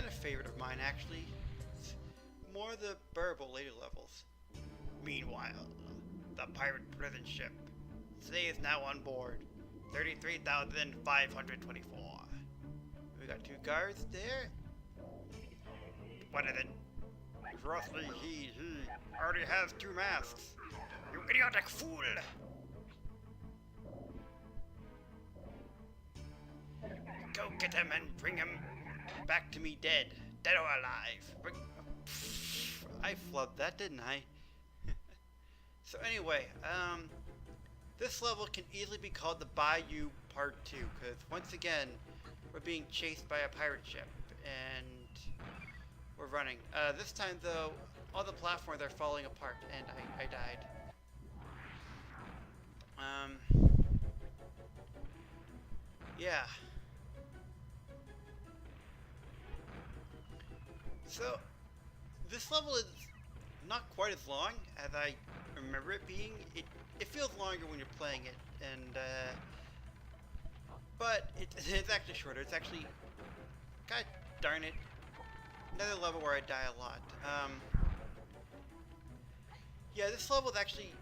kind of favorite of mine, actually. It's more the bearable later levels. Meanwhile, the pirate prison ship. Today is now on board. 33,524. We got two guards there. What is it? Roughly, he already has two masks. You idiotic fool! Go get him and bring him back to me dead or alive. I flubbed that, didn't I? So anyway, this level can easily be called the Bayou Part 2, because once again, we're being chased by a pirate ship, and we're running. This time though, all the platforms are falling apart, and I died. Yeah. So, this level is not quite as long as I remember it being. It feels longer when you're playing it, and but it's actually shorter. It's actually, god darn it, another level where I die a lot. Yeah, this level is actually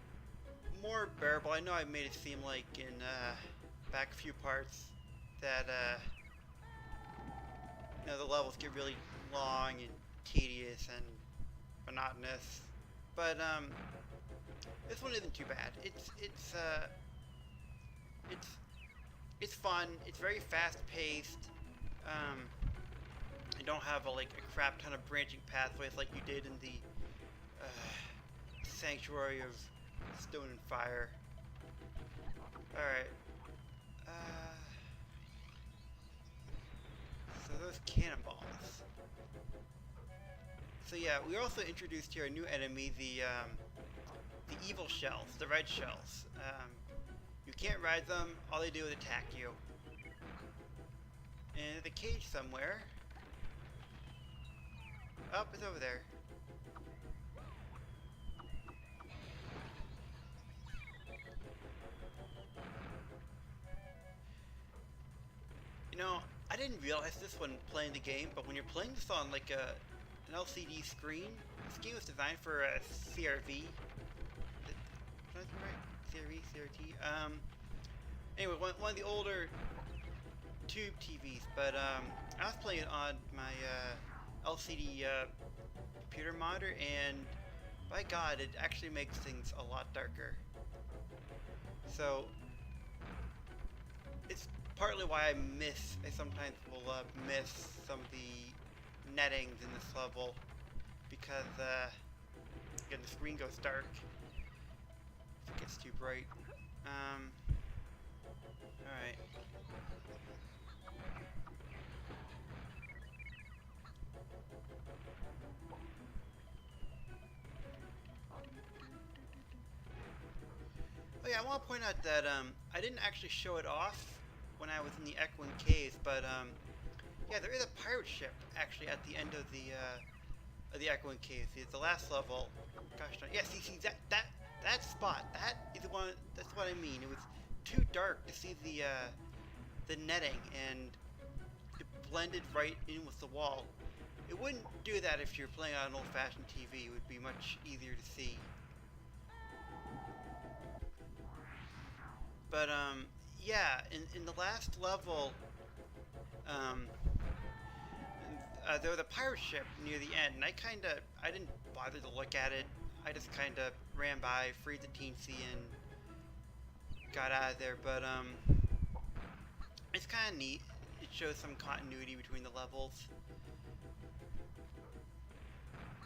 more bearable. I know I made it seem like in back a few parts that you know, the levels get really long and tedious and monotonous, but this one isn't too bad. It's fun. It's very fast paced. You don't have a crap ton of branching pathways like you did in the Sanctuary of Stone and Fire. All right. So those cannonballs. So yeah, we also introduced here a new enemy, the evil shells, the red shells. You can't ride them, all they do is attack you. And there's a cage somewhere. Oh, it's over there. You know, I didn't realize this when playing the game, but when you're playing this on like an LCD screen, this game was designed for a CRV. CRV, CRT. Anyway, one of the older tube TVs, but I was playing it on my LCD computer monitor, and by God, it actually makes things a lot darker. So it's partly why I sometimes will miss some of the nettings in this level, because again, the screen goes dark if it gets too bright. Alright. Oh yeah, I want to point out that I didn't actually show it off when I was in the Echoing Caves, but yeah, there is a pirate ship actually at the end of the Echoing Caves. It's the last level. Gosh darn. Yeah, see that spot. That is the one. That's what I mean. It was too dark to see the netting, and it blended right in with the wall. It wouldn't do that if you're playing on an old-fashioned TV. It would be much easier to see. But yeah, in the last level, there was a pirate ship near the end, and I didn't bother to look at it. I just kinda ran by, freed the teensy, and got out of there. But it's kinda neat. It shows some continuity between the levels.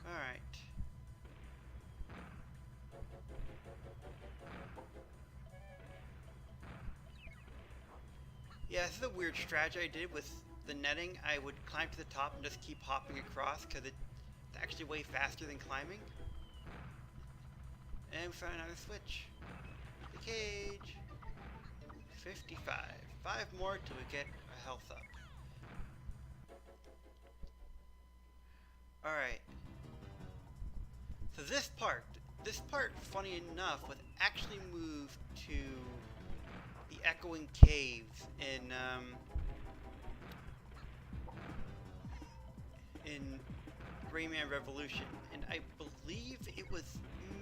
All right. Yeah, this is a weird strategy I did with the netting. I would climb to the top and just keep hopping across, because it's actually way faster than climbing. And we found another switch. The cage. 55. 5 more till we get our health up. Alright. So this part, funny enough, was actually moved to the Echoing Caves in in Rayman Revolution, and I believe it was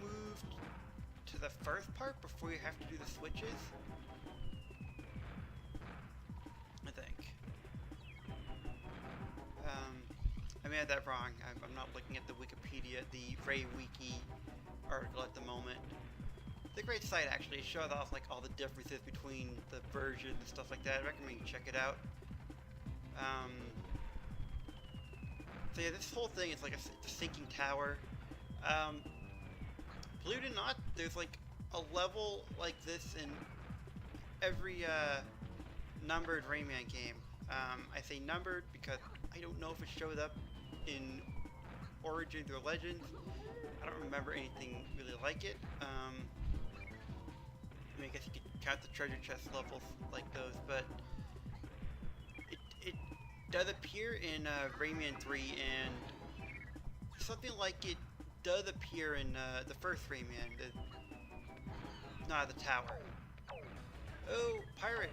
moved to the first part before you have to do the switches. I think. I may have that wrong. I'm not looking at the Wikipedia, the Ray Wiki article at the moment. It's a great site actually. It shows off like all the differences between the versions and stuff like that. I recommend you check it out. So yeah, this whole thing is like a sinking tower. Believe it or not, there's like a level like this in every numbered Rayman game. I say numbered because I don't know if it showed up in Origins or Legends. I don't remember anything really like it. I mean, I guess you could count the treasure chest levels like those, but it does appear in Rayman 3, and something like it does appear in the first Rayman. Not the tower. Oh, pirate!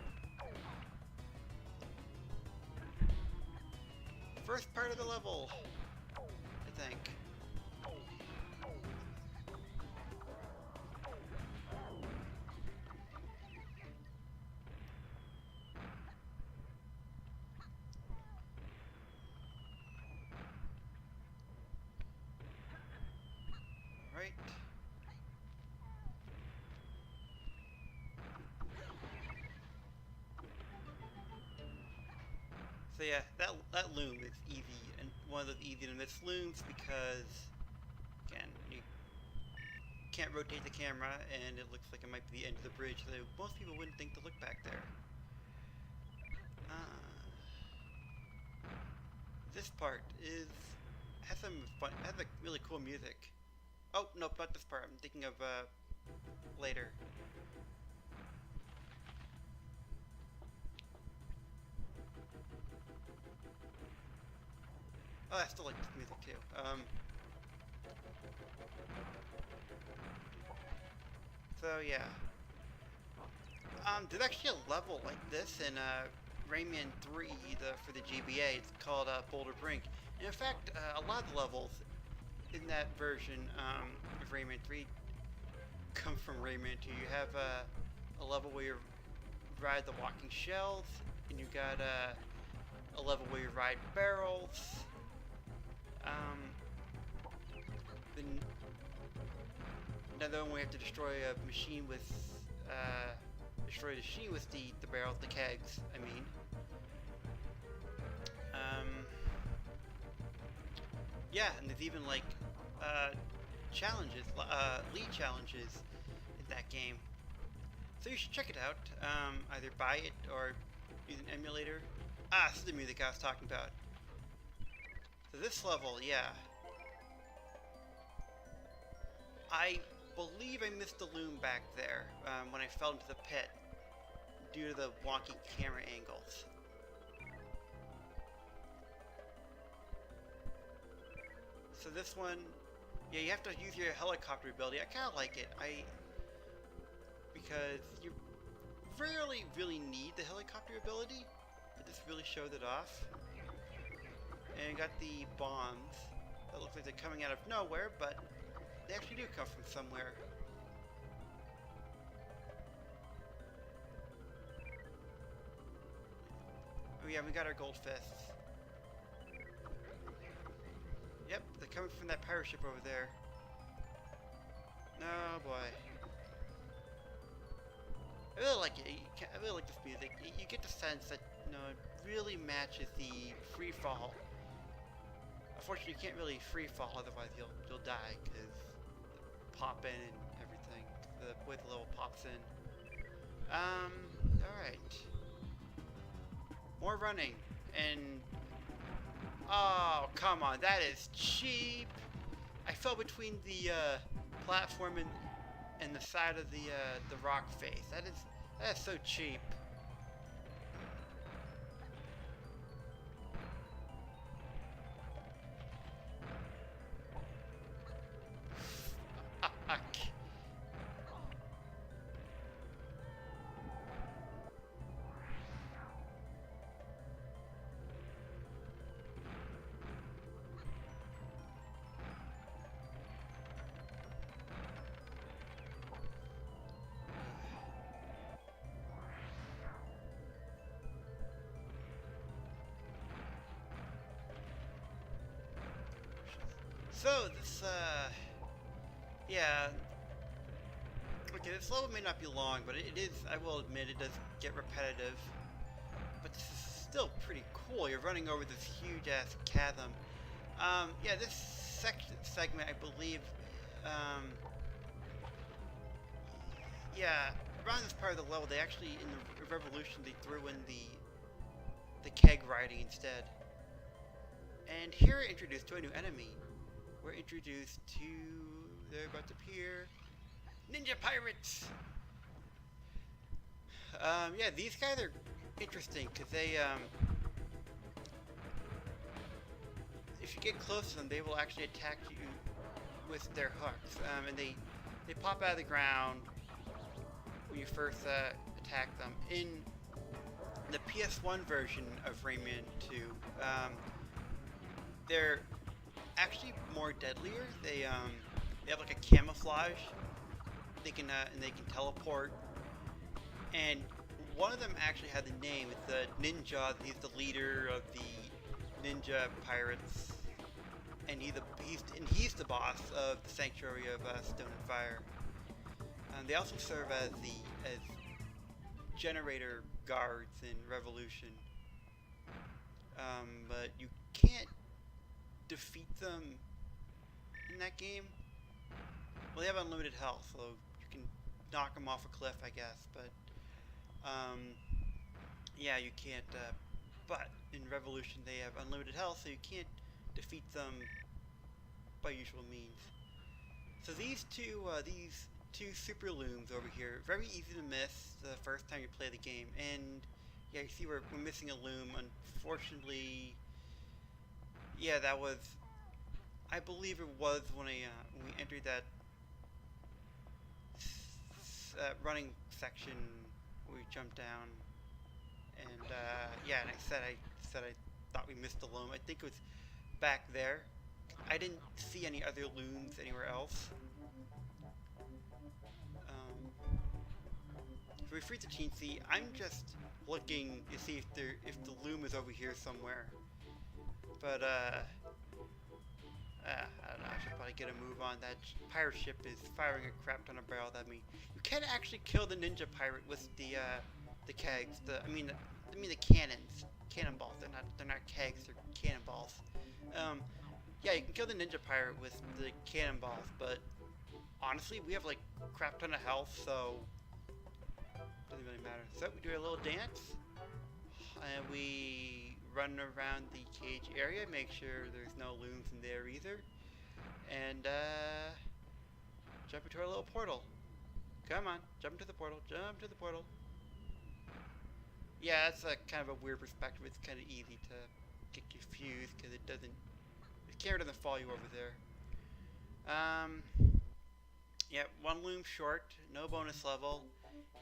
First part of the level, I think. Alright. So yeah, that loom is easy, and one of those easy to miss looms because, again, you can't rotate the camera, and it looks like it might be the end of the bridge, so most people wouldn't think to look back there. This part has some fun, has like really cool music. Oh, nope, not this part. I'm thinking of later. Oh, I still like this music too. So yeah. There's actually a level like this in Rayman 3 for the GBA. It's called Boulder Brink. And in fact, a lot of the levels in that version of Rayman 3 come from Rayman 2. You have a level where you ride the walking shells, and you got a level where you ride barrels. Then another one where you have to destroy a machine with the barrels, the kegs, I mean. Yeah, and there's even like challenges, lead challenges in that game. So you should check it out. Either buy it or use an emulator. Ah, this is the music I was talking about. So this level, yeah. I believe I missed the loom back there when I fell into the pit due to the wonky camera angles. So this one, yeah, you have to use your helicopter ability. I kind of like it. Because you rarely really need the helicopter ability, but this really showed it off. And you got the bombs that look like they're coming out of nowhere, but they actually do come from somewhere. Oh yeah, we got our gold fists. Yep, they're coming from that pirate ship over there. Oh boy. I really like it. I really like this music. You get the sense that, you know, it really matches the free fall. Unfortunately, you can't really free fall, otherwise you'll die because pop in and everything. The way the level pops in. All right. More running and oh come on, that is cheap. I fell between the platform and the side of the rock face. That is so cheap. So this yeah, okay, this level may not be long, but it is, I will admit, it does get repetitive. But this is still pretty cool. You're running over this huge-ass chasm. Yeah, this segment, I believe, um, yeah, around this part of the level, they actually, in the Revolution, they threw in the keg riding instead. And here we're introduced to a new enemy. We're introduced to, they're about to appear, Ninja Pirates! Yeah, these guys are interesting because they, if you get close to them, they will actually attack you with their hooks. And they pop out of the ground when you first attack them. In the PS1 version of Rayman 2, they're actually more deadlier. They have like a camouflage. They can and they can teleport. And one of them actually had the name. It's the Ninja. He's the leader of the Ninja Pirates, and he's the boss of the Sanctuary of Stone and Fire. They also serve as generator guards in Revolution. But you can't defeat them in that game. Well, they have unlimited health, so you can knock them off a cliff, I guess. But yeah, you can't. But in Revolution, they have unlimited health, so you can't defeat them by usual means. So these two super looms over here, very easy to miss the first time you play the game. And yeah, you see we're missing a loom. Unfortunately, yeah, that was, I believe it was when we entered that running section where we jumped down. And yeah, and I said I thought we missed the loom. I think it was back there. I didn't see any other looms anywhere else. If we freeze the teensy, I'm just looking to see if the loom is over here somewhere. But I don't know. I should probably get a move on. That pirate ship is firing a crap ton of barrels at me. You can actually kill the ninja pirate with the kegs. I mean the cannons, cannonballs. They're not kegs. They're cannonballs. Yeah, you can kill the ninja pirate with the cannonballs, but honestly, we have like crap ton of health, so it doesn't really matter. So we do a little dance, and we run around the cage area, make sure there's no looms in there either, and jump into our little portal. Come on, jump into the portal, jump to the portal. Yeah, it's a kind of a weird perspective. It's kind of easy to get confused because the camera doesn't follow you over there. Yeah, one loom short, no bonus level,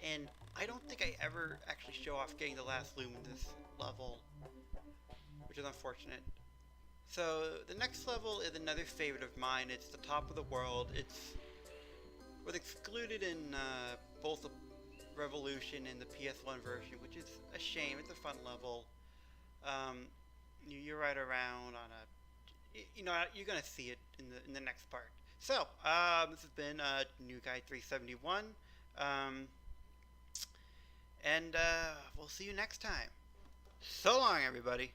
and I don't think I ever actually show off getting the last loom in this level, which is unfortunate. So the next level is another favorite of mine. It's the top of the world. It was excluded in both the Revolution and the PS1 version, which is a shame. It's a fun level. You ride around on a, you're gonna see it in the next part. So this has been New Guy 371, and we'll see you next time. So long, everybody.